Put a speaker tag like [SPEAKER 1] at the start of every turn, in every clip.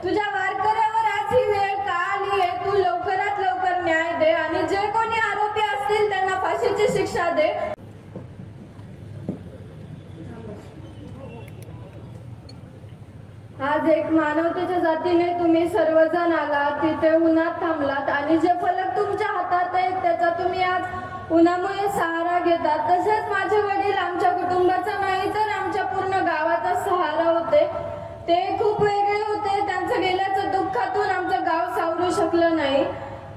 [SPEAKER 1] तुझ्या वारकऱ्यावर आज ही वेळ का आली आहे? तू लवकरात लवकर न्याय दे आणि जे कोणी आरोपी असतील त्यांना फाशीची शिक्षा दे। आज एक मानवतेच्या जातीने तुम्ही सर्वजण आलात, तिथे उन्हात थांबलात आणि जे फलक तुमच्या हातात आहेत त्याचा तुम्ही आज उन्हामुळे सहारा घेतात। तसेच माझे वडील आमच्या कुटुंबाचा नाही तर आमच्या पूर्ण गावाचा सहारा होते। ते खूप वेगळे होते, त्यांचं गेल्याचं दुःखातून आमचं गाव सावरू शकलं नाही।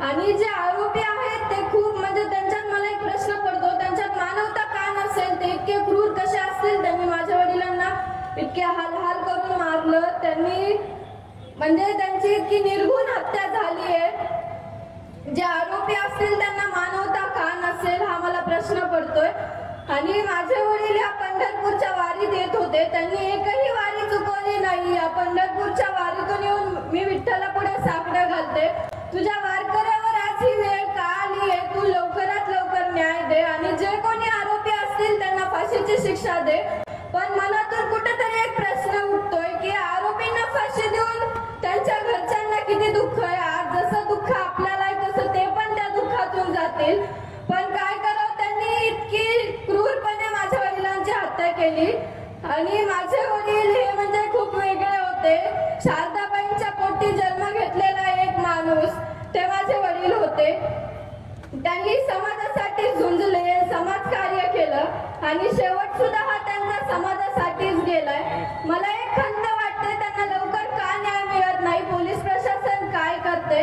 [SPEAKER 1] आणि जे आरोपी आहेत ते खूप म्हणजे त्यांच्यात मला एक प्रश्न पडतो, त्यांच्यात मानवता का नसेल? ते इतके क्रूर कसे असतील? त्यांनी माझ्या वडिलांना इतके हाल करून मारलं, त्यांनी म्हणजे त्यांची इतकी निर्घृण हत्या झाली आहे। जे आरोपी असतील त्यांना मानवता का नसेल हा मला प्रश्न पडतोय। आणि माझे वडील या पंढरपूरच्या वारीत येत होते, त्यांनी एकही वारी चुकवली नाही। या पंढरपूरच्या वारीतून येऊन मी विठ्ठला पुढे साकडं घालते, तुझ्या वारकऱ्यावर आज ही वेळ का आली आहे? तू लवकरात लवकर न्याय दे आणि जे कोणी आरोपी असतील त्यांना फाशीची शिक्षा दे। पण मनातून कुठेतरी एक प्रश्न उठतोय की आरोपींना फाशी देऊन त्यांच्या घरच्यांना किती दुःख आहे। आज जसं दुःख आपल्याला आहे तसं ते पण त्या दुःखातून जातील। पण काय करावं, त्यांनी इतकी क्रूरपणे माझ्या वडिलांची हत्या केली। आणि माझे वडील हे म्हणजे खूप वेगळे होते। शारदाबाईंच्या पोटी जन्म घेतलेला एक माणूस ते माझे वडील होते। त्यांनी समाजासाठी झुंजले, समाजकार्य केलं आणि शेवट सुद्धा हा त्यांचा समाजासाठीच गेलाय। मला एक खंत वाटते, त्यांना लवकर का न्याय मिळत नाही? पोलीस प्रशासन काय करते?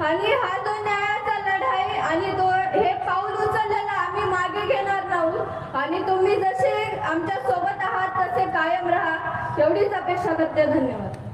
[SPEAKER 1] आणि हा जो न्यायाचा लढाई आणि तो हे पाऊल उचललेला आम्ही मागे घेणार नाहीत आणि तुम्ही जसे आमच्या सोबत आहात तसे कायम राहा, एवढीच अपेक्षा करते। धन्यवाद।